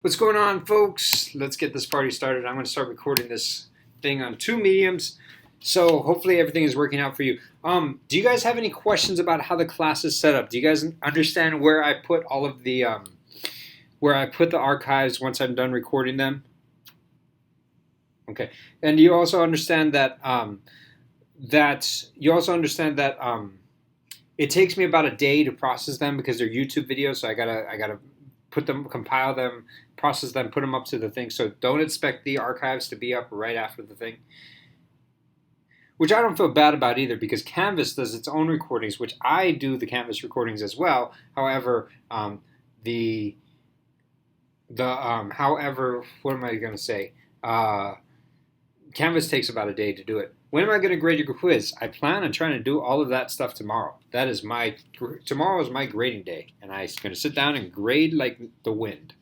What's going on, folks? Let's get this party started. I'm going to start recording this thing on two mediums, so hopefully everything is working out for you. Do you guys have any questions about how the class is set up? Do you guys understand where I put all of the archives once I'm done recording them? Okay, and you also understand that it takes me about a day to process them because they're YouTube videos, so I gotta put them, compile them, process them, put them up to the thing. So don't expect the archives to be up right after the thing. Which I don't feel bad about either, because Canvas does its own recordings, which I do the Canvas recordings as well. However, what am I going to say? Canvas takes about a day to do it. When am I going to grade your quiz? I plan on trying to do all of that stuff tomorrow. Tomorrow is my grading day, and I'm going to sit down and grade like the wind.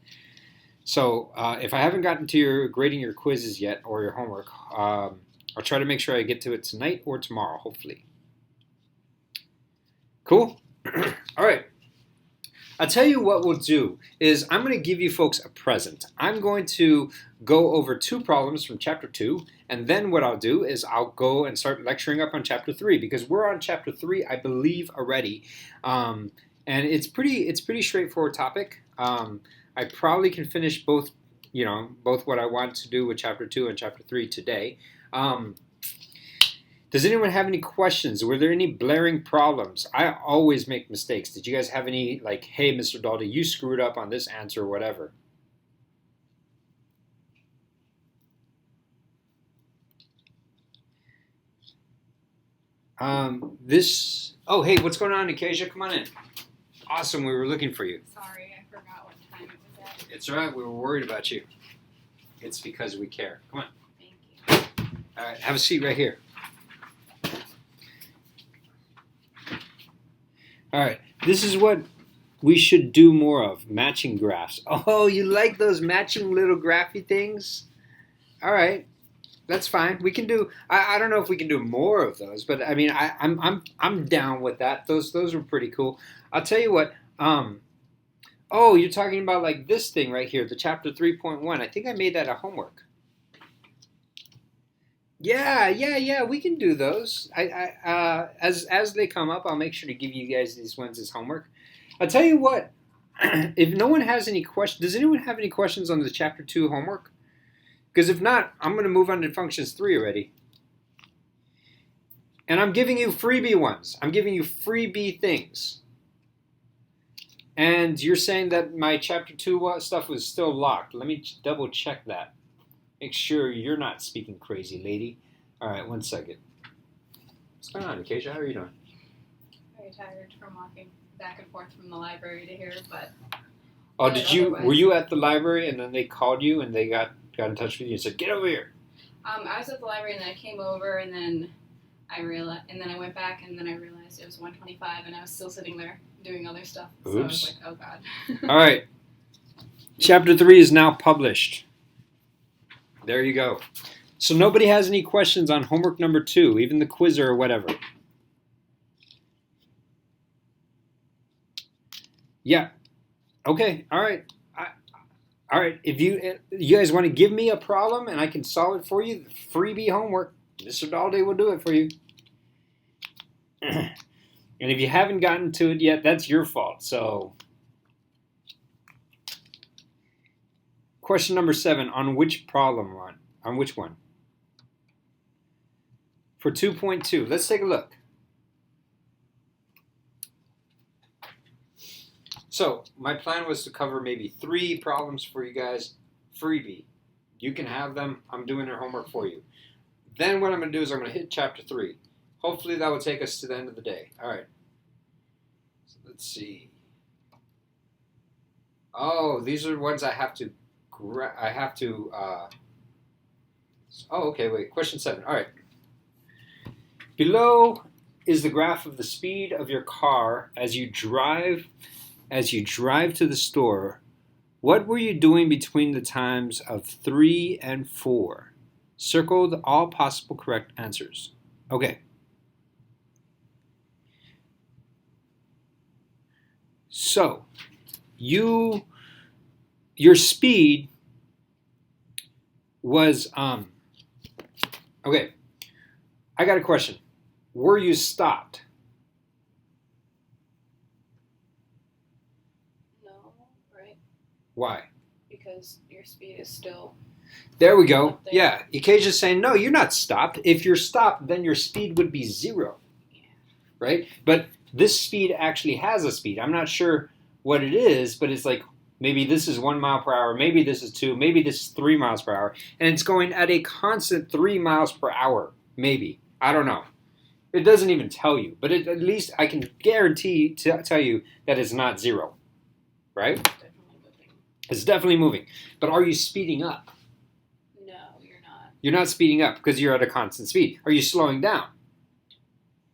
So if I haven't gotten to your grading your quizzes yet or your homework, I'll try to make sure I get to it tonight or tomorrow, hopefully. Cool? All right. I'll tell you what we'll do is I'm going to give you folks a present. I'm going to go over two problems from Chapter 2, and then what I'll do is I'll go and start lecturing up on Chapter 3, because we're on Chapter 3, I believe, already. And it's pretty straightforward topic. I probably can finish both what I want to do with Chapter 2 and Chapter 3 today. Does anyone have any questions? Were there any blaring problems? I always make mistakes. Did you guys have any, like, hey, Mr. Daldy, you screwed up on this answer or whatever? Oh, hey, what's going on, Acacia? Come on in. Awesome, we were looking for you. Sorry, I forgot what time it was at. It's all right, we were worried about you. It's because we care. Come on. Thank you. All right, have a seat right here. All right, this is what we should do more of, matching graphs. Oh, you like those matching little graphy things? All right, that's fine. We can do. I don't know if we can do more of those, but I mean, I'm down with that. Those are pretty cool. I'll tell you what. Oh, you're talking about like this thing right here, the chapter 3.1. I think I made that a homework. Yeah, we can do those. As they come up, I'll make sure to give you guys these ones as homework. I'll tell you what, if no one has any questions, does anyone have any questions on the Chapter 2 homework? Because if not, I'm going to move on to Functions 3 already. And I'm giving you freebie ones. I'm giving you freebie things. And you're saying that my Chapter 2 stuff was still locked. Let me double check that. Make sure you're not speaking crazy, lady. All right, 1 second. What's going on, Acacia? How are you doing? Very tired from walking back and forth from the library to here, but... Oh, were you at the library and then they called you and they got in touch with you and said, get over here? I was at the library and then I came over and then I went back and then I realized it was 1:25 and I was still sitting there doing other stuff. Oops. So I was like, oh God. All right. Chapter 3 is now published. There you go. So nobody has any questions on homework number 2, even the quizzer or whatever. Yeah. Okay. All right. All right. If you guys want to give me a problem and I can solve it for you, freebie homework, Mr. Dalday will do it for you. And if you haven't gotten to it yet, that's your fault. So, question number 7, on which problem one? On which one? For 2.2, let's take a look. So, my plan was to cover maybe 3 problems for you guys, freebie. You can have them. I'm doing their homework for you. Then what I'm going to do is I'm going to hit Chapter 3. Hopefully that will take us to the end of the day. All right. So let's see. Oh, these are ones I have to... Oh, okay, wait. Question 7. All right. Below is the graph of the speed of your car as you drive to the store. What were you doing between the times of 3 and 4? Circle all possible correct answers. Okay. So, you your speed was, okay, I got a question. Were you stopped? No, right? Why? Because your speed is still There we go. up there. Yeah, Ikeja's saying, no, you're not stopped. If you're stopped, then your speed would be 0, right? But this speed actually has a speed. I'm not sure what it is, but it's like maybe this is 1 mile per hour, maybe this is 2, maybe this is 3 miles per hour, and it's going at a constant 3 miles per hour, maybe. I don't know. It doesn't even tell you, but at least I can guarantee to tell you that it's not 0, right? Definitely moving. It's definitely moving. But are you speeding up? No, you're not. You're not speeding up because you're at a constant speed. Are you slowing down?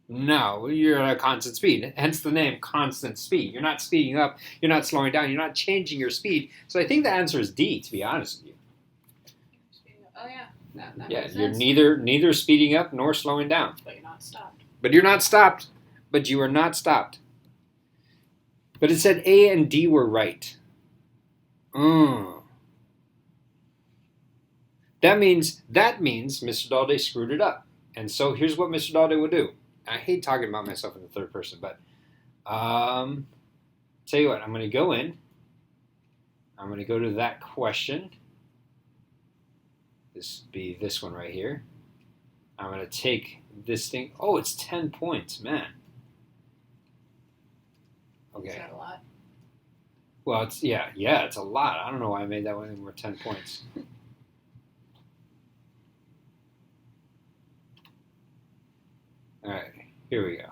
No, you're at a constant speed. Hence the name, constant speed. You're not speeding up. You're not slowing down. You're not changing your speed. So I think the answer is D, to be honest with you. Speeding up. Oh yeah, that Yeah, makes you're sense. neither speeding up nor slowing down. But you're not stopped. But you're not stopped. But you are not stopped. But it said A and D were right. That means Mr. Dalday screwed it up. And so here's what Mr. Dalday will do. I hate talking about myself in the third person, but tell you what, I'm going to go in. I'm going to go to that question. This would be this one right here. I'm going to take this thing. Oh, it's 10 points, man. Okay. Is that a lot? Well, it's it's a lot. I don't know why I made that one more 10 points. All right, here we go.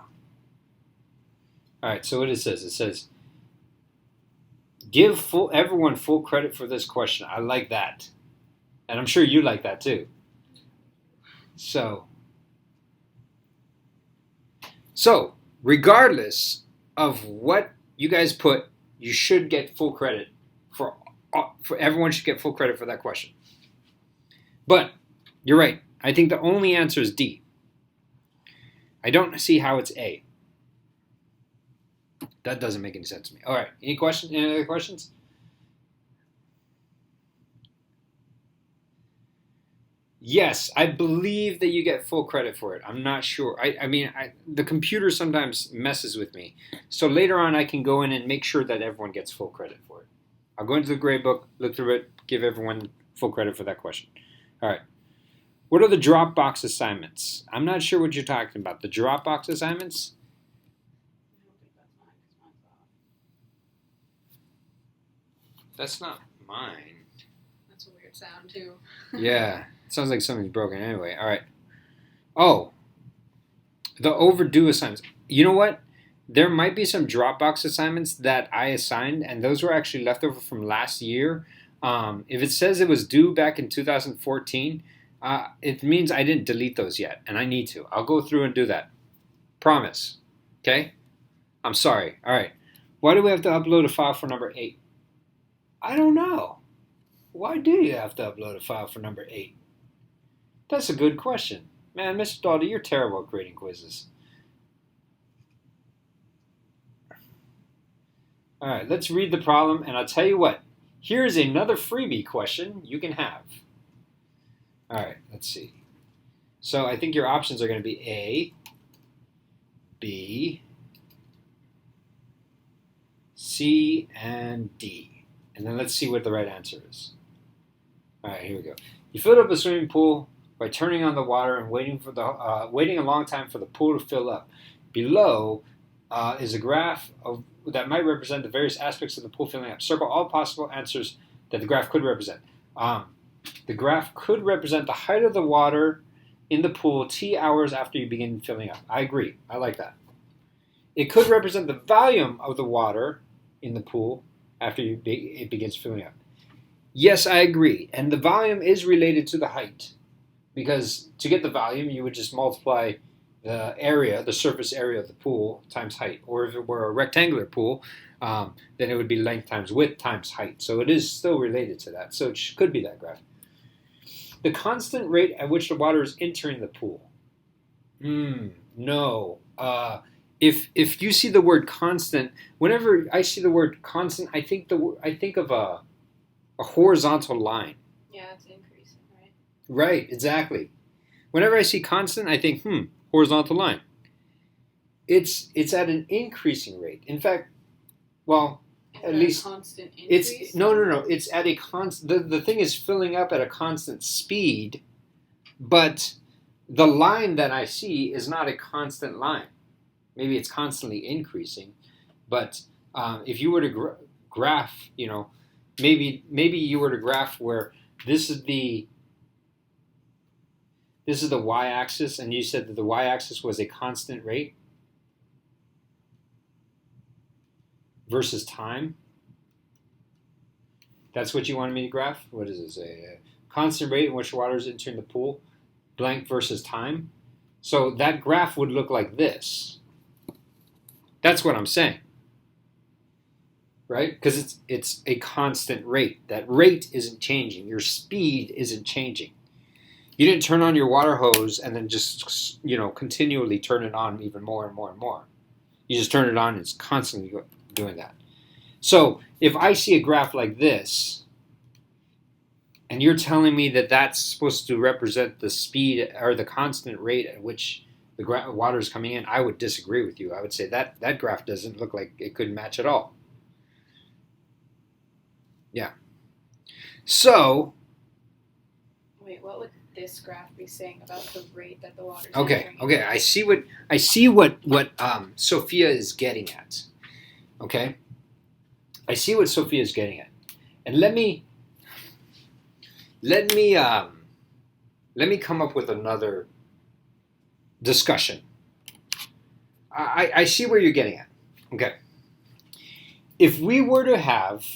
All right, so what it says, give everyone full credit for this question. I like that. And I'm sure you like that too. So regardless of what you guys put, you should get full credit for everyone should get full credit for that question. But you're right. I think the only answer is D. I don't see how it's A. That doesn't make any sense to me. All right. Any questions? Any other questions? Yes, I believe that you get full credit for it. I'm not sure. I mean, the computer sometimes messes with me. So later on, I can go in and make sure that everyone gets full credit for it. I'll go into the grade book, look through it, give everyone full credit for that question. All right. What are the Dropbox assignments? I'm not sure what you're talking about. The Dropbox assignments? I don't think that's mine because mine's off. That's not mine. That's a weird sound too. Yeah. It sounds like something's broken anyway. All right. Oh, the overdue assignments. You know what? There might be some Dropbox assignments that I assigned, and those were actually left over from last year. If it says it was due back in 2014, it means I didn't delete those yet, and I need to. I'll go through and do that. Promise. Okay? I'm sorry. All right. Why do we have to upload a file for number 8? I don't know. Why do you have to upload a file for number 8? That's a good question. Man, Mr. Daldy, you're terrible at grading quizzes. All right, let's read the problem, and I'll tell you what. Here's another freebie question you can have. All right, let's see. So I think your options are going to be A, B, C, and D. And then let's see what the right answer is. All right, here we go. You filled up a swimming pool by turning on the water and waiting a long time for the pool to fill up. Below is a graph that might represent the various aspects of the pool filling up. Circle all possible answers that the graph could represent. The graph could represent the height of the water in the pool T hours after you begin filling up. I agree. I like that. It could represent the volume of the water in the pool after it begins filling up. Yes, I agree. And the volume is related to the height. Because to get the volume, you would just multiply the area, the surface area of the pool times height. Or if it were a rectangular pool, then it would be length times width times height. So it is still related to that. So it could be that graph. The constant rate at which the water is entering the pool. No. If you see the word constant, whenever I see the word constant, I think of a horizontal line. Yeah, it's increasing, right? Right, exactly. Whenever I see constant, I think, horizontal line. It's at an increasing rate. In fact, well, Is at that least a constant it's increase? no. It's at a constant. The thing is filling up at a constant speed, but the line that I see is not a constant line. Maybe it's constantly increasing, but if you were to graph, maybe you were to graph where this is the y-axis, and you said that the y-axis was a constant rate versus time. That's what you wanted me to graph? What is this? A constant rate in which water is entering the pool, blank versus time. So that graph would look like this. That's what I'm saying. Right? Because it's a constant rate. That rate isn't changing. Your speed isn't changing. You didn't turn on your water hose and then just continually turn it on even more and more and more. You just turn it on and it's constantly doing that. So if I see a graph like this, and you're telling me that that's supposed to represent the speed or the constant rate at which the water is coming in, I would disagree with you. I would say that graph doesn't look like it could match at all. Yeah. So. Wait, what would this graph be saying about the rate that the water is Okay. entering? I see what Sophia is getting at. Okay. I see what Sophia is getting at, and let me come up with another discussion. I see where you're getting at. Okay. If we were to have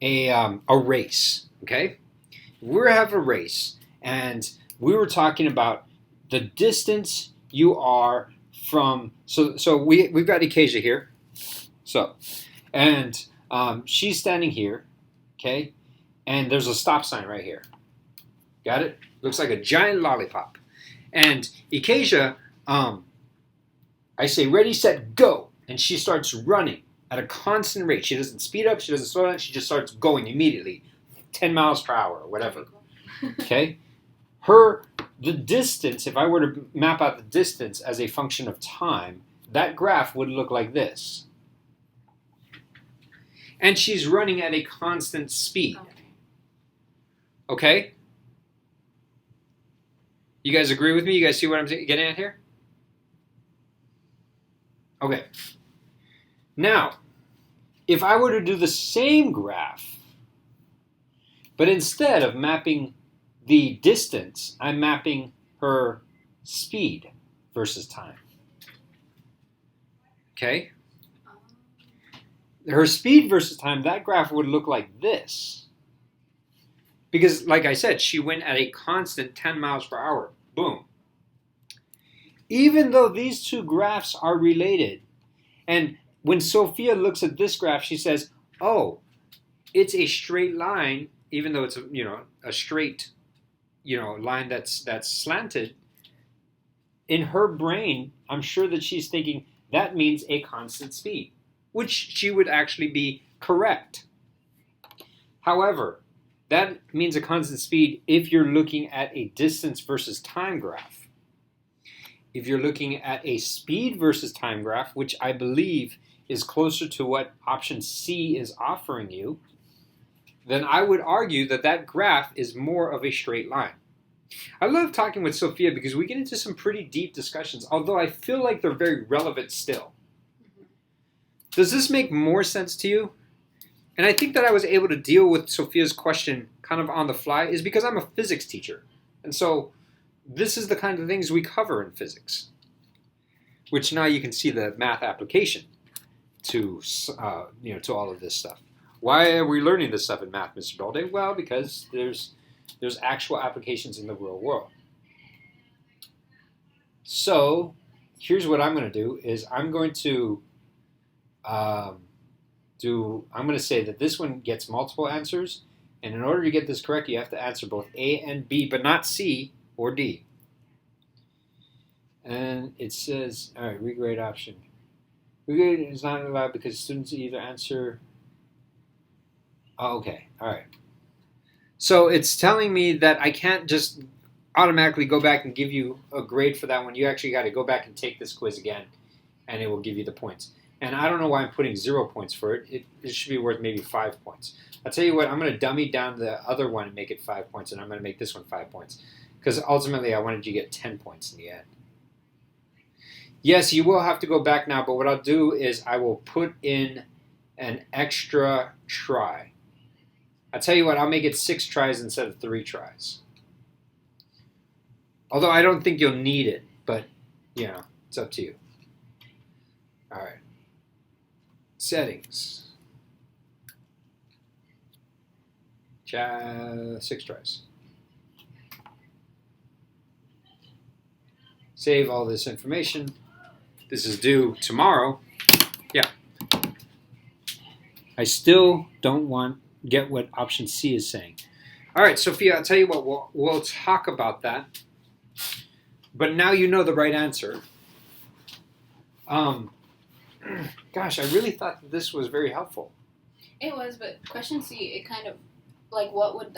a race, okay? If we were to have a race, and we were talking about the distance you are from. So we've got Ikeja here. So, and she's standing here, okay? And there's a stop sign right here. Got it? Looks like a giant lollipop. And Ikeja, I say, ready, set, go. And she starts running at a constant rate. She doesn't speed up. She doesn't slow down. She just starts going immediately. 10 miles per hour or whatever. Okay? The distance, if I were to map out the distance as a function of time, that graph would look like this. And she's running at a constant speed. Okay? You guys agree with me? You guys see what I'm getting at here? Okay. Now, if I were to do the same graph, but instead of mapping the distance, I'm mapping her speed versus time. Okay? Her speed versus time, that graph would look like this. Because, like I said, she went at a constant 10 miles per hour. Boom. Even though these two graphs are related, and when Sophia looks at this graph, she says, oh, it's a straight line, even though it's a straight line that's slanted. In her brain, I'm sure that she's thinking that means a constant speed, which she would actually be correct. However, that means a constant speed if you're looking at a distance versus time graph. If you're looking at a speed versus time graph, which I believe is closer to what option C is offering you, then I would argue that that graph is more of a straight line. I love talking with Sophia because we get into some pretty deep discussions, although I feel like they're very relevant still. Does this make more sense to you? And I think that I was able to deal with Sophia's question kind of on the fly is because I'm a physics teacher. And so this is the kind of things we cover in physics, which now you can see the math application to all of this stuff. Why are we learning this stuff in math, Mr. Dolde? Well, because there's actual applications in the real world. So here's what I'm going to do is I'm going to say that this one gets multiple answers, and in order to get this correct, you have to answer both A and B, but not C or D. And it says, all right, regrade option. Regrade is not allowed because students either answer Oh, okay. All right. So it's telling me that I can't just automatically go back and give you a grade for that one. You actually got to go back and take this quiz again, and it will give you the points. And I don't know why I'm putting 0 points for it. It should be worth maybe 5 points. I'll tell you what, I'm going to dummy down the other one and make it 5 points, and I'm going to make this one 5 points. Because ultimately, I wanted you to get 10 points in the end. Yes, you will have to go back now, but what I'll do is I will put in an extra try. I'll tell you what, I'll make it 6 tries instead of 3 tries. Although I don't think you'll need it, but, you know, it's up to you. All right. Settings. 6 tries. Save all this information. This is due tomorrow. Yeah. I still don't get what option C is saying. All right, Sophia, I'll tell you what, we'll talk about that. But now you know the right answer. Gosh, I really thought that this was very helpful. It was, but question C, it kind of, like, what would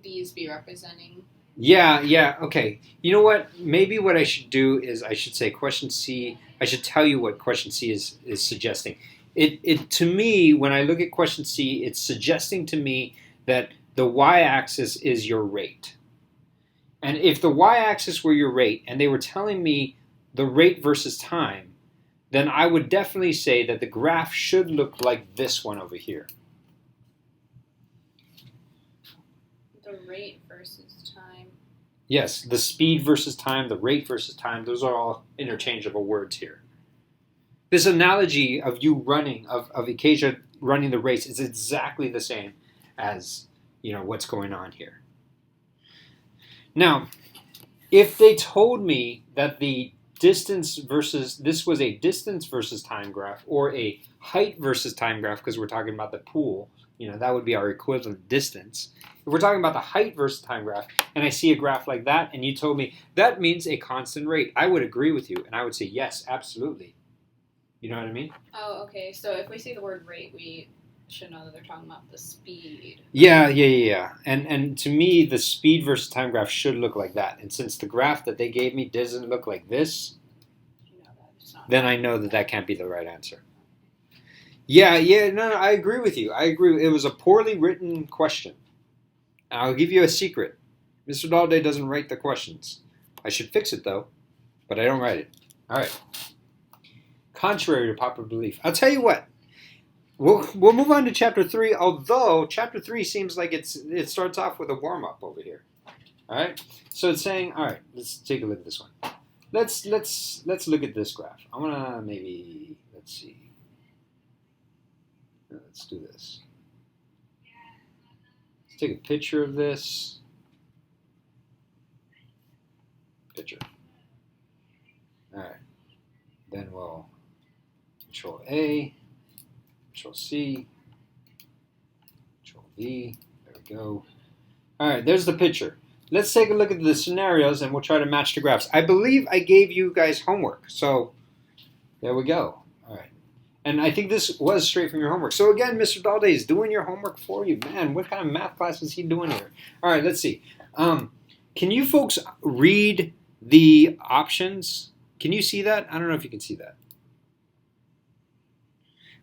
these be representing? Yeah, okay. You know what? Maybe what I should do is I should say question C. I should tell you what question C is suggesting. It to me, when I look at question C, it's suggesting to me that the y-axis is your rate. And if the y-axis were your rate, and they were telling me the rate versus time, then I would definitely say that the graph should look like this one over here. The rate versus time. Yes, the speed versus time, the rate versus time, those are all interchangeable words here. This analogy of you running, of Acacia running the race, is exactly the same as, you know, what's going on here. Now, if they told me that the distance versus, this was a distance versus time graph, or a height versus time graph, because we're talking about the pool, you know, that would be our equivalent distance. If we're talking about the height versus time graph, and I see a graph like that, and you told me that means a constant rate, I would agree with you, and I would say, yes, absolutely. You know what I mean? Oh, okay. So if we see the word rate, we should know that they're talking about the speed. Yeah. And to me, the speed versus time graph should look like that. And since the graph that they gave me doesn't look like this, then I know that that can't be the right answer. Yeah, no, I agree with you. I agree. It was a poorly written question. I'll give you a secret. Mr. Dalday doesn't write the questions. I should fix it, though, but I don't write it. All right. Contrary to popular belief. I'll tell you what. We'll move on to Chapter 3, although Chapter 3 seems like it starts off with a warm-up over here. All right? So it's saying, all right, let's take a look at this one. Let's look at this graph. I want to maybe, let's see. Let's do this. Let's take a picture of this. Picture. All right. Then we'll Control A, Control C, Control V. There we go. All right, there's the picture. Let's take a look at the scenarios and we'll try to match the graphs. I believe I gave you guys homework, so there we go. All right. And I think this was straight from your homework. So again, Mr. Dalday is doing your homework for you. Man, what kind of math class is he doing here? All right, let's see. Can you folks read the options? Can you see that? I don't know if you can see that.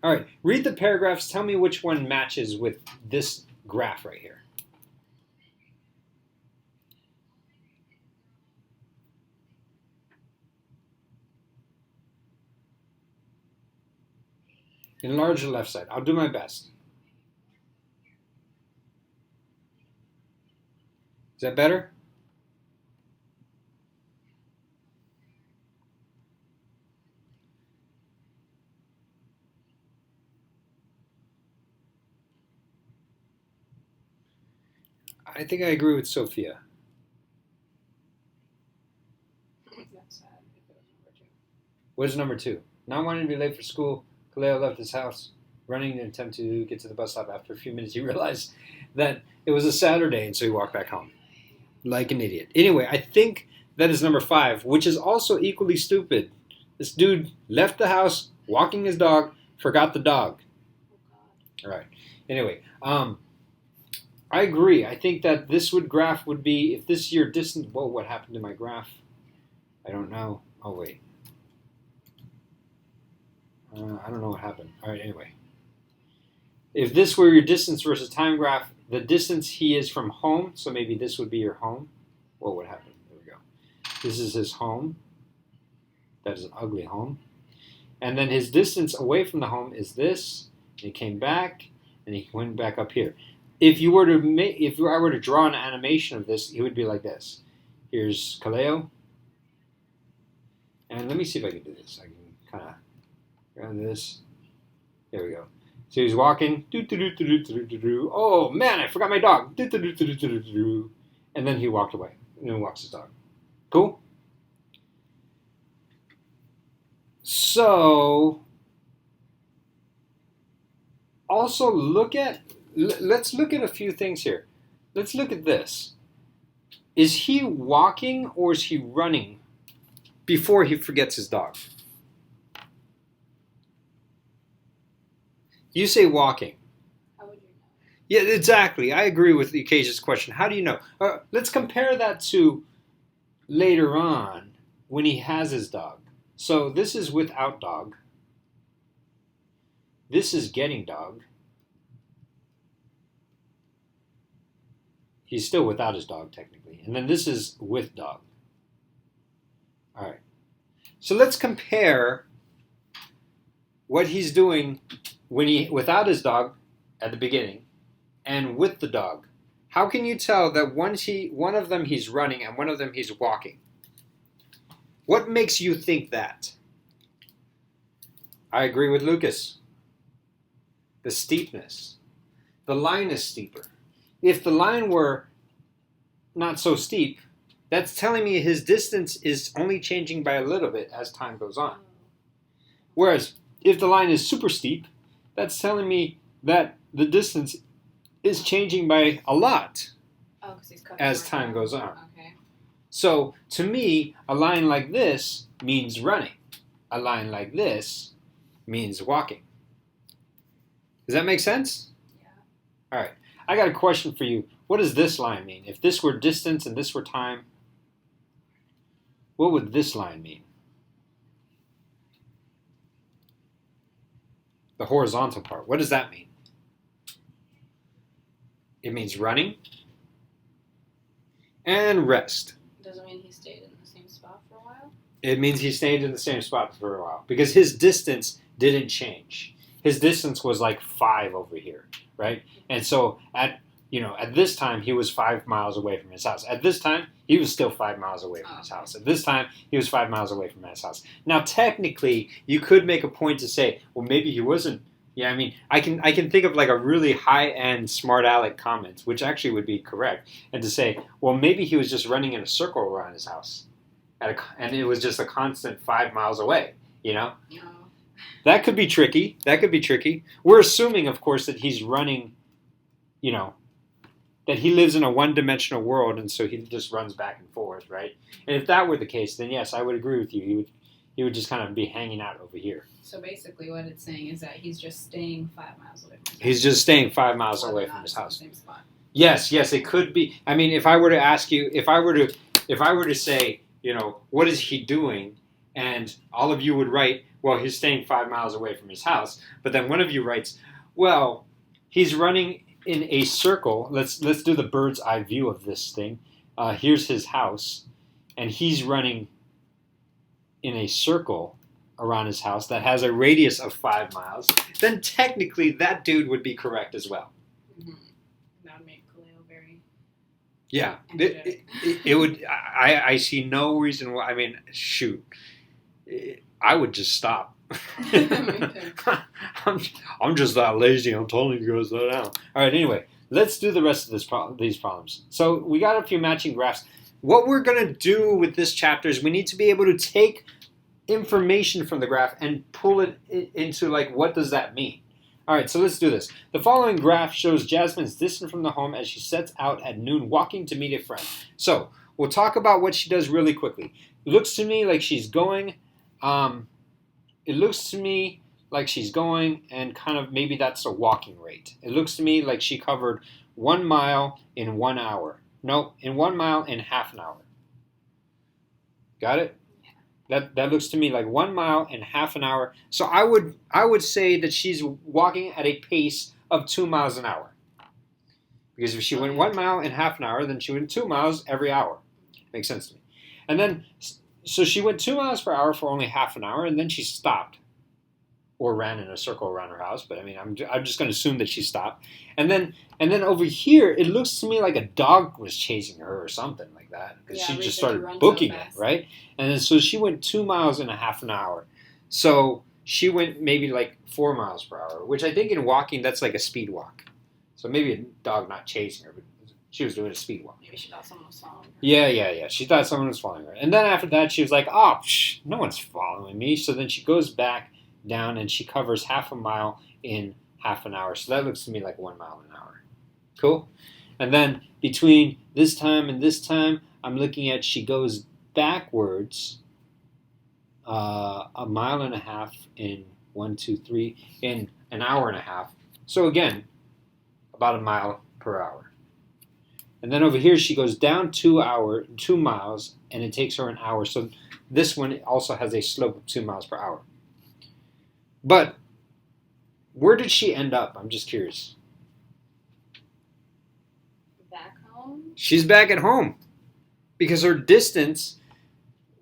All right, read the paragraphs. Tell me which one matches with this graph right here. Enlarge the left side. I'll do my best. Is that better? I think I agree with Sophia. That's sad if it was number 2. What is number 2? Not wanting to be late for school, Kaleo left his house, running in an attempt to get to the bus stop. After a few minutes, he realized that it was a Saturday, and so he walked back home. Like an idiot. Anyway, I think that is number 5, which is also equally stupid. This dude left the house, walking his dog, forgot the dog. Oh, God. All right. Anyway, I agree. I think that this graph would be, if this is your distance, whoa, what happened to my graph? I don't know. Oh, wait. I don't know what happened. All right, anyway. If this were your distance versus time graph, the distance he is from home, so maybe this would be your home. Whoa, what happened? There we go. This is his home. That is an ugly home. And then his distance away from the home is this. And he came back, and he went back up here. If I were to draw an animation of this, it would be like this. Here's Kaleo. And let me see if I can do this. I can kind of grab this. There we go. So he's walking. Oh, man, I forgot my dog. And then he walked away. And then walks his dog. Cool? So, also let's look at a few things here. Let's look at this. Is he walking or is he running before he forgets his dog? You say walking. How would you know? Yeah, exactly. I agree with Akasia's question. How do you know? Let's compare that to later on when he has his dog. So this is without dog. This is getting dog. He's still without his dog, technically. And then this is with dog. All right. So let's compare what he's doing without his dog at the beginning and with the dog. How can you tell that one of them he's running and one of them he's walking? What makes you think that? I agree with Lucas. The steepness. The line is steeper. If the line were not so steep, that's telling me his distance is only changing by a little bit as time goes on. Whereas if the line is super steep, that's telling me that the distance is changing by a lot as time goes on. Okay. So to me, a line like this means running. A line like this means walking. Does that make sense? Yeah. All right. I got a question for you. What does this line mean? If this were distance and this were time, what would this line mean? The horizontal part. What does that mean? It means running and rest. Doesn't mean he stayed in the same spot for a while? It means he stayed in the same spot for a while because his distance didn't change. His distance was like 5 over here, right? And so at this time he was 5 miles away from his house. At this time he was still 5 miles away from his house. At this time he was 5 miles away from his house. Now technically you could make a point to say, well, maybe he wasn't. Yeah, I mean, I can think of like a really high-end smart aleck comment, which actually would be correct, and to say, well, maybe he was just running in a circle around his house, and it was just a constant 5 miles away, No. That could be tricky. We're assuming, of course, that he's running, that he lives in a one-dimensional world, and so he just runs back and forth, right? And if that were the case, then yes, I would agree with you. He would just kind of be hanging out over here. So basically what it's saying is that he's just staying 5 miles away from his house. He's just staying 5 miles away from his house. Same spot. Yes, it could be. I mean, if I were to ask you, if I were to say, what is he doing? And all of you would write, well, he's staying 5 miles away from his house. But then one of you writes, well, he's running in a circle. Let's do the bird's eye view of this thing. Here's his house, and he's running in a circle around his house that has a radius of 5 miles. Then technically that dude would be correct as well. Mm-hmm. That would make Kaleo very... Yeah, it would. I see no reason why. I mean, shoot, I would just stop. I'm just that lazy. I'm telling you guys that now. All right. Anyway, let's do the rest of these problems. So we got a few matching graphs. What we're gonna do with this chapter is we need to be able to take information from the graph and pull it into like, what does that mean? All right, so let's do this. The following graph shows Jasmine's distance from the home as she sets out at noon walking to meet a friend. So we'll talk about what she does really quickly. It looks to me like she's going, it looks to me like she's going, and kind of maybe that's a walking rate. It looks to me like she covered 1 mile in 1 hour. No, in 1 mile in half an hour. Got it? That looks to me like 1 mile in half an hour. So I would say that she's walking at a pace of 2 miles an hour. Because if she went 1 mile in half an hour, then she went 2 miles every hour. Makes sense to me. And then, so she went 2 miles per hour for only half an hour, and then she stopped. Or ran in a circle around her house, but I mean, I'm just going to assume that she stopped. And then over here, it looks to me like a dog was chasing her or something like that, because she just started booking it, right? And then, so she went 2 miles in a half an hour. So she went maybe like 4 miles per hour, which I think in walking, that's like a speed walk. So maybe a dog not chasing her, but she was doing a speed walk. Maybe she thought someone was following her. Yeah. She thought someone was following her. And then after that, she was like, oh, no one's following me. So then she goes back down and she covers half a mile in half an hour. So that looks to me like 1 mile an hour. Cool? And then between this time and this time, I'm looking at she goes backwards 1.5 miles in 1, 2, 3 in an hour and a half. So again, about a mile per hour. And then over here she goes down 2 miles and it takes her an hour. So this one also has a slope of 2 miles per hour. But where did she end up? I'm just curious. Back home? She's back at home. Because her distance,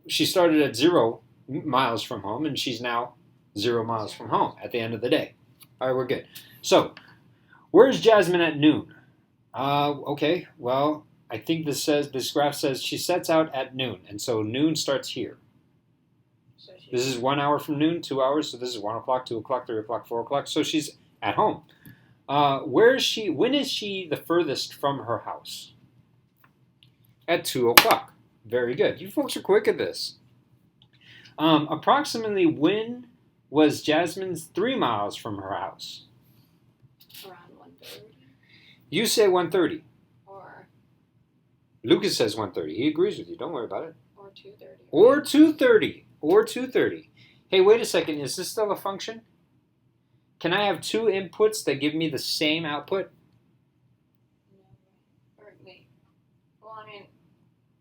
she started at 0 miles from home, and she's now 0 miles from home at the end of the day. All right, we're good. So, where's Jasmine at noon? Okay, well, I think this graph says she sets out at noon, and so noon starts here. This is 1 hour from noon, 2 hours, so this is 1 o'clock, 2 o'clock, 3 o'clock, 4 o'clock, so she's at home. Where is she? When is she the furthest from her house? At 2 o'clock. Very good. You folks are quick at this. Approximately when was Jasmine's 3 miles from her house? Around 1:30. You say 1:30. Or Lucas says 1:30. He agrees with you. Don't worry about it. Or 2:30. Or 2:30. Or 2:30. Hey, wait a second. Is this still a function? Can I have 2 inputs that give me the same output? No. Or wait. Well, I mean,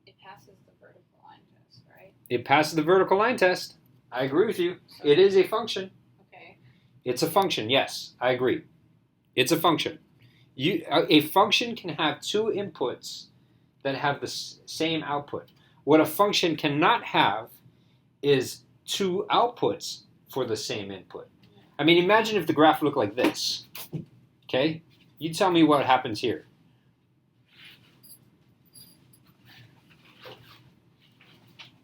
it passes the vertical line test, right? It passes the vertical line test. I agree with you. So, It is a function. Okay. It's a function. Yes, I agree. It's a function. A function can have 2 inputs that have the same output. What a function cannot have is 2 outputs for the same input. I mean, imagine if the graph looked like this. Okay? You tell me what happens here.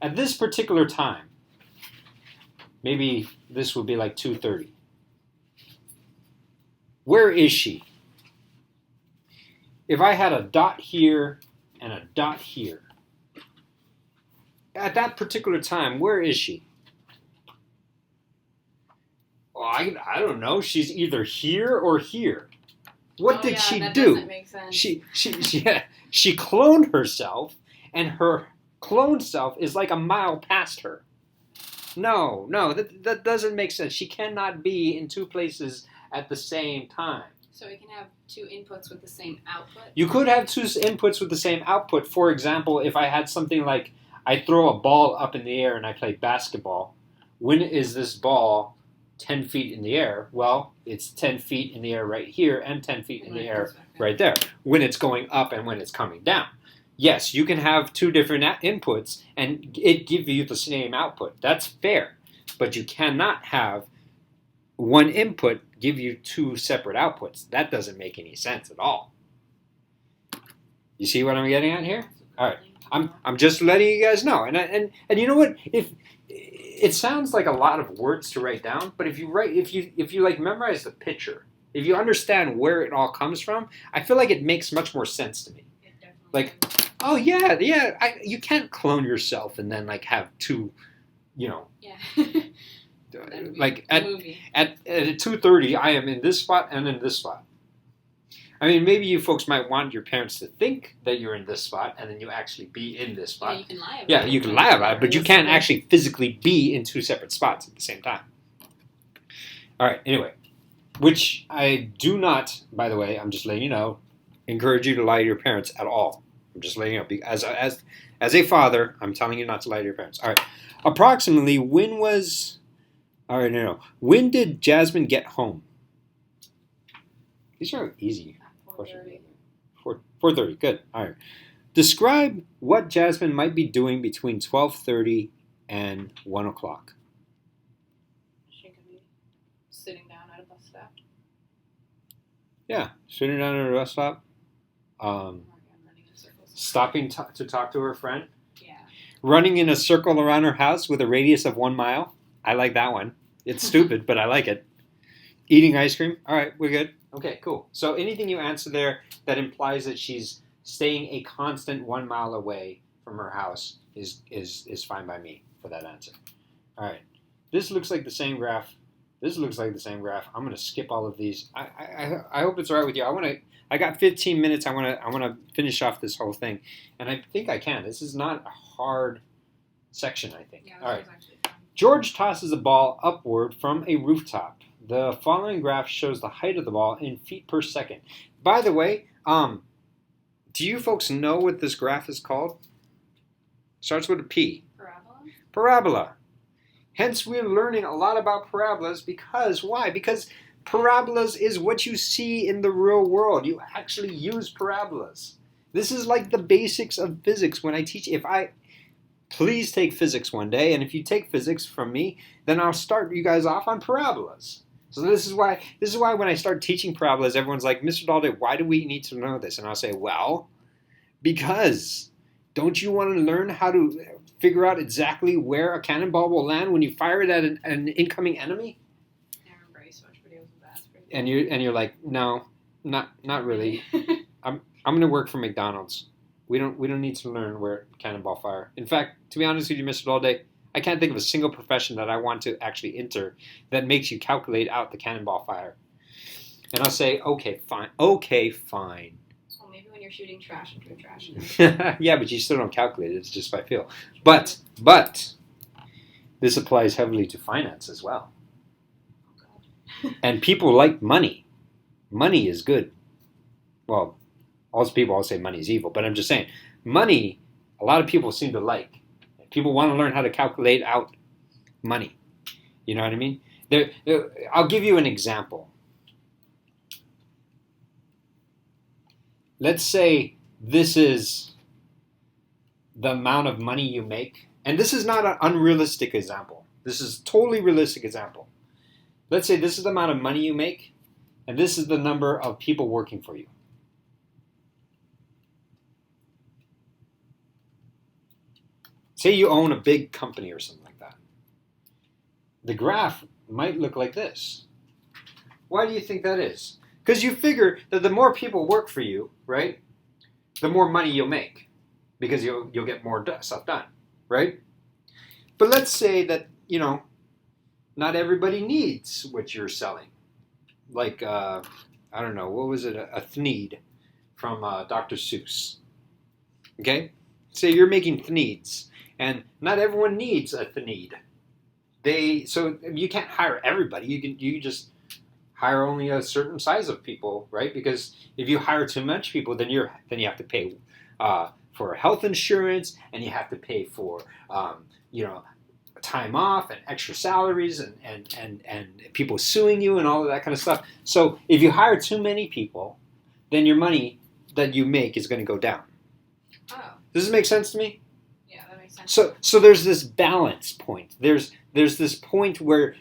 At this particular time, maybe this would be like 2:30. Where is she? If I had a dot here and a dot here, at that particular time, where is she? Well, I don't know. She's either here or here. What did she that do? Doesn't make sense. She cloned herself, and her cloned self is like a mile past her. No, that doesn't make sense. She cannot be in 2 places at the same time. So we can have 2 inputs with the same output? You could have 2 inputs with the same output. For example, if I had something like I throw a ball up in the air and I play basketball, when is this ball 10 feet in the air? Well, it's 10 feet in the air right here and 10 feet in the air right there when it's going up and when it's coming down. Yes, you can have 2 different inputs and it give you the same output. That's fair. But you cannot have 1 input give you 2 separate outputs. That doesn't make any sense at all. You see what I'm getting at here? All right. I'm just letting you guys know. And you know what? If it sounds like a lot of words to write down, but if you like memorize the picture, if you understand where it all comes from, I feel like it makes much more sense to me. Like, oh yeah, you can't clone yourself and then like have 2, Yeah. like at 2:30, I am in this spot and in this spot. I mean, maybe you folks might want your parents to think that you're in this spot and then you actually be in this spot. Yeah, you can lie about it. Yeah, you can lie about it, but you can't actually physically be in 2 separate spots at the same time. All right, anyway, which I do not, by the way, I'm just letting you know, encourage you to lie to your parents at all. I'm just letting you know. As a father, I'm telling you not to lie to your parents. All right, approximately when was, all right, no. When did Jasmine get home? These are easy questions. 4:30, good. All right. Describe what Jasmine might be doing between 12:30 and 1 o'clock. She could be sitting down at a bus stop. Yeah, sitting down at a bus stop. Running in circles. Stopping to talk to her friend. Yeah. Running in a circle around her house with a radius of 1 mile. I like that one. It's stupid, but I like it. Eating ice cream. All right, we're good. Okay, cool. So anything you answer there that implies that she's staying a constant 1 mile away from her house is fine by me for that answer. All right. This looks like the same graph. This looks like the same graph. I'm going to skip all of these. I hope it's all right with you. I got 15 minutes. I want to finish off this whole thing, and I think I can. This is not a hard section, I think. Yeah, all right. was actually fun. George tosses a ball upward from a rooftop. The following graph shows the height of the ball in feet per second. By the way, do you folks know what this graph is called? Starts with a P. Parabola? Parabola. Hence, we're learning a lot about parabolas because, why? Because parabolas is what you see in the real world. You actually use parabolas. This is like the basics of physics when I teach. Please take physics one day, and if you take physics from me, then I'll start you guys off on parabolas. So this is why when I start teaching parabolas, everyone's like, Mr. Dalday, why do we need to know this? And I'll say, well, because don't you want to learn how to figure out exactly where a cannonball will land when you fire it at an incoming enemy? I remember I used to watch videos of that. And you're like, no, not really. I'm going to work for McDonald's. We don't need to learn where cannonball fire. In fact, to be honest with you, Mr. Dalday, I can't think of a single profession that I want to actually enter that makes you calculate out the cannonball fire. And I'll say, okay, fine. Well, maybe when you're shooting trash into a trash can. Yeah, but you still don't calculate it. It's just by feel. But this applies heavily to finance as well. Oh, God. And people like money. Money is good. Well, most people all say money is evil, but I'm just saying, money, a lot of people seem to like. People want to learn how to calculate out money. You know what I mean? I'll give you an example. Let's say this is the amount of money you make. And this is not an unrealistic example. This is a totally realistic example. Let's say this is the amount of money you make, and this is the number of people working for you. Say you own a big company or something like that. The graph might look like this. Why do you think that is? Because you figure that the more people work for you, right, the more money you'll make. Because you'll get more stuff done, right? But let's say that, not everybody needs what you're selling. Like, I don't know, what was it? A Thneed from Dr. Seuss. Okay? Say you're making Thneeds. And not everyone needs a Thneed. So you can't hire everybody. You just hire only a certain size of people, right? Because if you hire too much people, then you have to pay for health insurance, and you have to pay for time off and extra salaries and people suing you and all of that kind of stuff. So if you hire too many people, then your money that you make is going to go down. Oh. Does this make sense to me? Yeah, that makes sense. So there's this balance point. There's this point where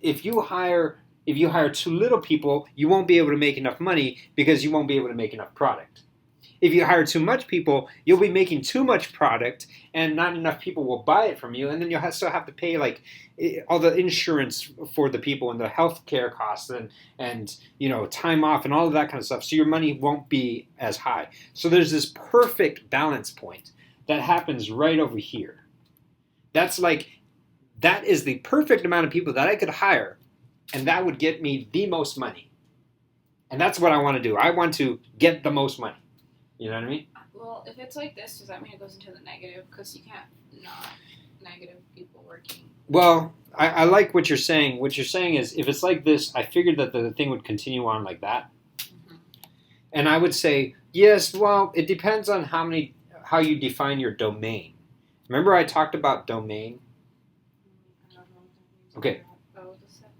if you hire too little people, you won't be able to make enough money because you won't be able to make enough product. If you hire too much people, you'll be making too much product, and not enough people will buy it from you, and then you'll still have to pay like all the insurance for the people and the health care costs and time off and all of that kind of stuff. So your money won't be as high. So there's this perfect balance point that happens right over here. That is the perfect amount of people that I could hire, and that would get me the most money. And that's what I want to do. I want to get the most money. You know what I mean? Well, if it's like this, does that mean it goes into the negative? Because you can't not negative people working. Well, I like what you're saying. What you're saying is, if it's like this, I figured that the thing would continue on like that. Mm-hmm. And I would say, yes, well, it depends on how you define your domain. Remember I talked about domain? Okay.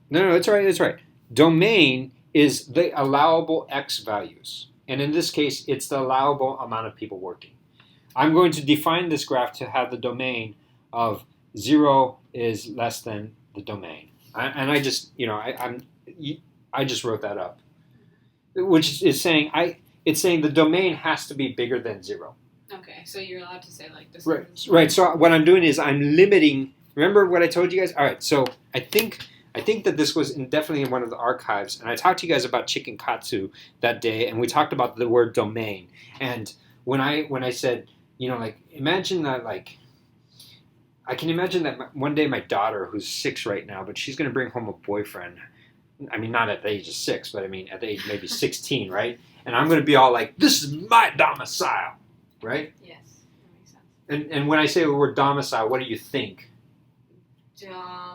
No, it's right. It's right. Domain is the allowable x values. And in this case, it's the allowable amount of people working. I'm going to define this graph to have the domain of 0 is less than the domain. And I just, I just wrote that up. Which is saying, it's saying the domain has to be bigger than 0. Okay, so you're allowed to say like this. Right. Right. So what I'm doing is I'm limiting. Remember what I told you guys? All right. So I think that this was definitely in one of the archives, and I talked to you guys about chicken katsu that day, and we talked about the word domain. And when I said, like, imagine that, like, I can imagine that one day my daughter, who's 6 right now, but she's going to bring home a boyfriend. I mean, not at the age of 6, but I mean at the age maybe 16, right? And I'm going to be all like, "This is my domicile." Right? Yes, that makes sense. And when I say the word domicile, what do you think?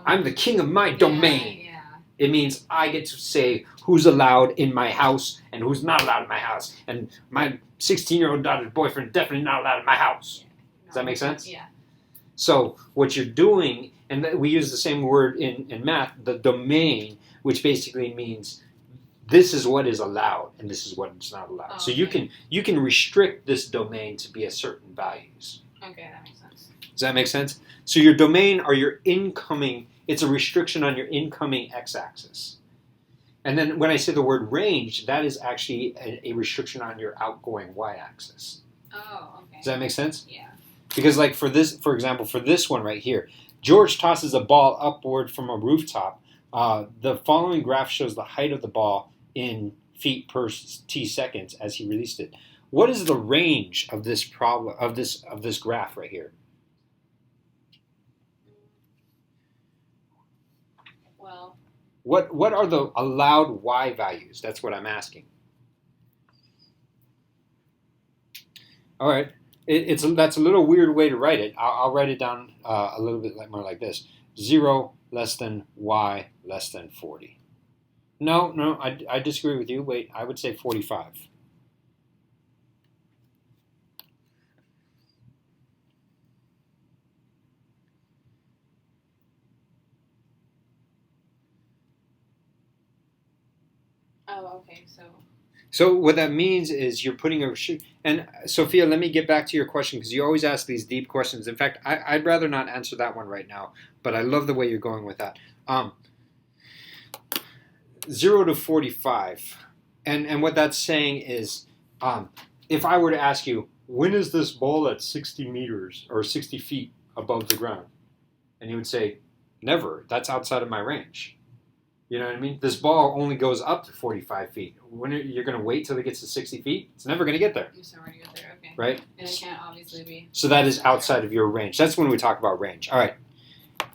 I'm the king of my domain. Yeah. It means I get to say who's allowed in my house and who's not allowed in my house. And my 16-year-old daughter's boyfriend definitely not allowed in my house. Does that make sense? Yeah. So what you're doing, and we use the same word in math, the domain, which basically means this is what is allowed and this is what is not allowed. Oh, so okay. you can restrict this domain to be a certain values. Okay, that makes sense. Does that make sense? So your domain are your incoming, it's a restriction on your incoming x-axis. And then when I say the word range, that is actually a restriction on your outgoing y-axis. Oh, okay. Does that make sense? Yeah. Because like for example, for this one right here, George tosses a ball upward from a rooftop. The following graph shows the height of the ball in feet per t seconds as he released it. What is the range of this problem of this graph right here? Well, what are the allowed y values? That's what I'm asking. All right, that's a little weird way to write it. I'll write it down a little bit more like this: 0 less than y less than 40. No, I disagree with you. Wait, I would say 45. oh, okay, So what that means is you're putting a... And Sophia, let me get back to your question because you always ask these deep questions. In fact, I'd rather not answer that one right now, but I love the way you're going with that. 0 to 45. And what that's saying is, if I were to ask you, when is this ball at 60 meters or 60 feet above the ground? And you would say, never. That's outside of my range. You know what I mean? This ball only goes up to 45 feet. When you're going to wait till it gets to 60 feet? It's never going to get there. it's never going to get there, okay. Right? And it can't obviously be. So that is outside of your range. That's when we talk about range. All right.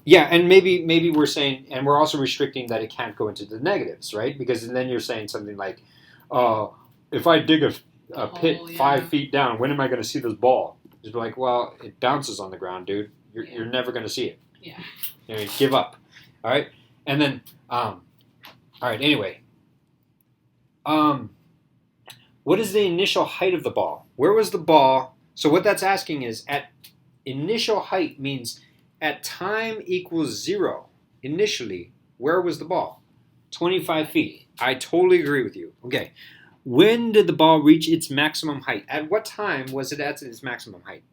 Yeah, and maybe we're saying, and we're also restricting that it can't go into the negatives, right? Because then you're saying something like, if I dig a pit 5 feet down, when am I going to see this ball? Just be like, well, it bounces on the ground, dude. You're never going to see it. Yeah. Give up. All right? And then, all right, anyway. What is the initial height of the ball? Where was the ball? So what that's asking is, at initial height means at time equals 0, initially, where was the ball? 25 feet. I totally agree with you. Okay. When did the ball reach its maximum height? At what time was it at its maximum height?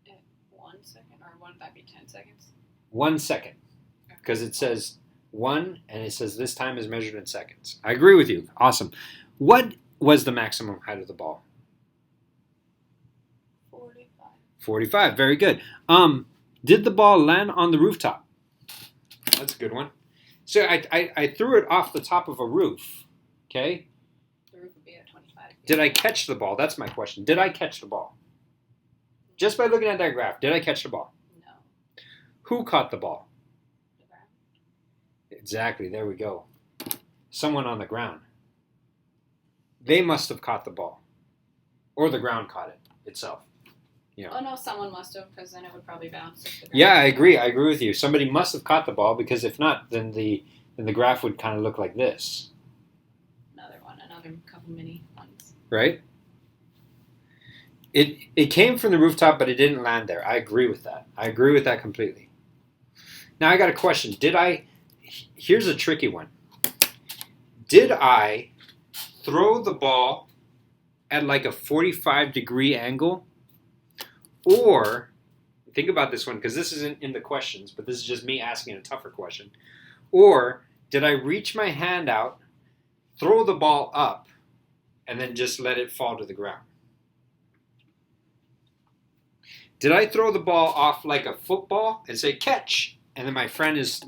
At 1 second, or wouldn't that be 10 seconds? 1 second. Because it says 1, and it says this time is measured in seconds. I agree with you. Awesome. What was the maximum height of the ball? 45. 45. Very good. Did the ball land on the rooftop? That's a good one. So I threw it off the top of a roof. Okay? The roof would be at 25 feet. Did I catch the ball? That's my question. Did I catch the ball? Just by looking at that graph, did I catch the ball? No. Who caught the ball? The ground. Exactly. There we go. Someone on the ground. They must have caught the ball. Or the ground caught it itself. Oh no, someone must have, because then it would probably bounce off the ground. Yeah, I agree. I agree with you. Somebody must have caught the ball, because if not, then the graph would kind of look like this, Another couple mini ones. right? It came from the rooftop, but it didn't land there. I agree with that. I agree with that completely. Now I got a question. Here's a tricky one. Did I throw the ball at like a 45-degree angle? Or, think about this one, because this isn't in the questions, but this is just me asking a tougher question. Or, did I reach my hand out, throw the ball up, and then just let it fall to the ground? Did I throw the ball off like a football and say, catch, and then my friend is,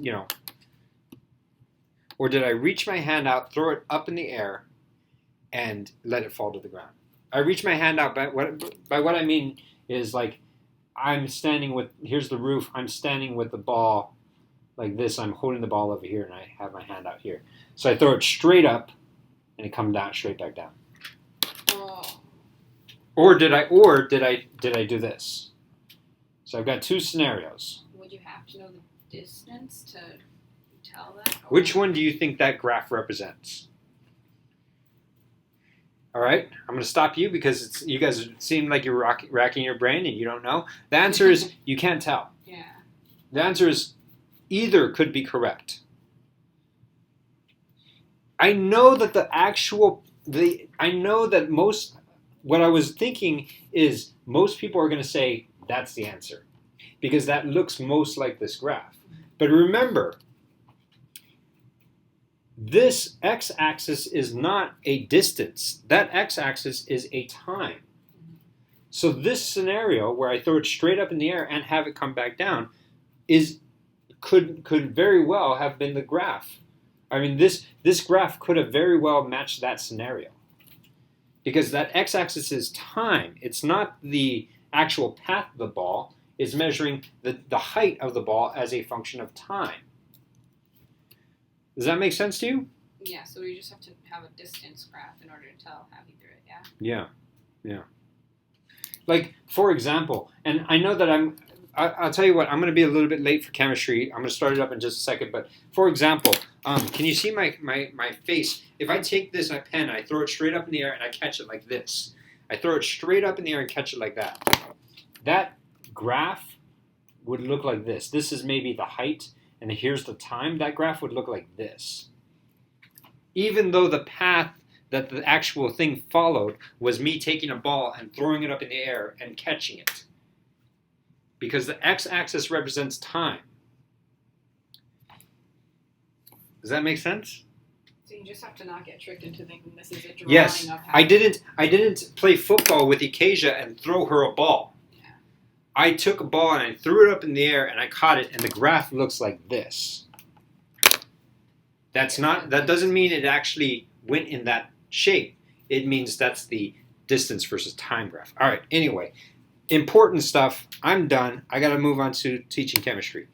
or did I reach my hand out, throw it up in the air, and let it fall to the ground? I reach my hand out, by what I mean is, like, I'm standing with, here's the roof, I'm standing with the ball like this, I'm holding the ball over here, and I have my hand out here. So I throw it straight up, and it comes down, straight back down. Oh. Or did I do this? So I've got two scenarios. Would you have to know the distance to tell that? Or? Which one do you think that graph represents? All right, I'm going to stop you because you guys seem like you're racking your brain and you don't know. The answer is you can't tell. Yeah. The answer is either could be correct. I know that what I was thinking is most people are going to say that's the answer because that looks most like this graph. But remember, this x-axis is not a distance. That x-axis is a time. So this scenario where I throw it straight up in the air and have it come back down could very well have been the graph. I mean, this graph could have very well matched that scenario. Because that x-axis is time. It's not the actual path of the ball. It's measuring the height of the ball as a function of time. Does that make sense to you? Yeah, so we just have to have a distance graph in order to tell how he threw it, yeah? Yeah. Like, for example, and I know that I'll tell you what, I'm going to be a little bit late for chemistry. I'm going to start it up in just a second. But, for example, can you see my face? If I take this pen, I throw it straight up in the air, and I catch it like this. I throw it straight up in the air and catch it like that. That graph would look like this. This is maybe the height, and here's the time. That graph would look like this. Even though the path that the actual thing followed was me taking a ball and throwing it up in the air and catching it. Because the x-axis represents time. Does that make sense? So you just have to not get tricked into thinking this is a drawing yes, of how... I didn't play football with Ikasia and throw her a ball. Yeah. I took a ball and I threw it up in the air and I caught it, and the graph looks like this. That doesn't mean it actually went in that shape. It means that's the distance versus time graph. All right, anyway, important stuff. I'm done. I got to move on to teaching chemistry.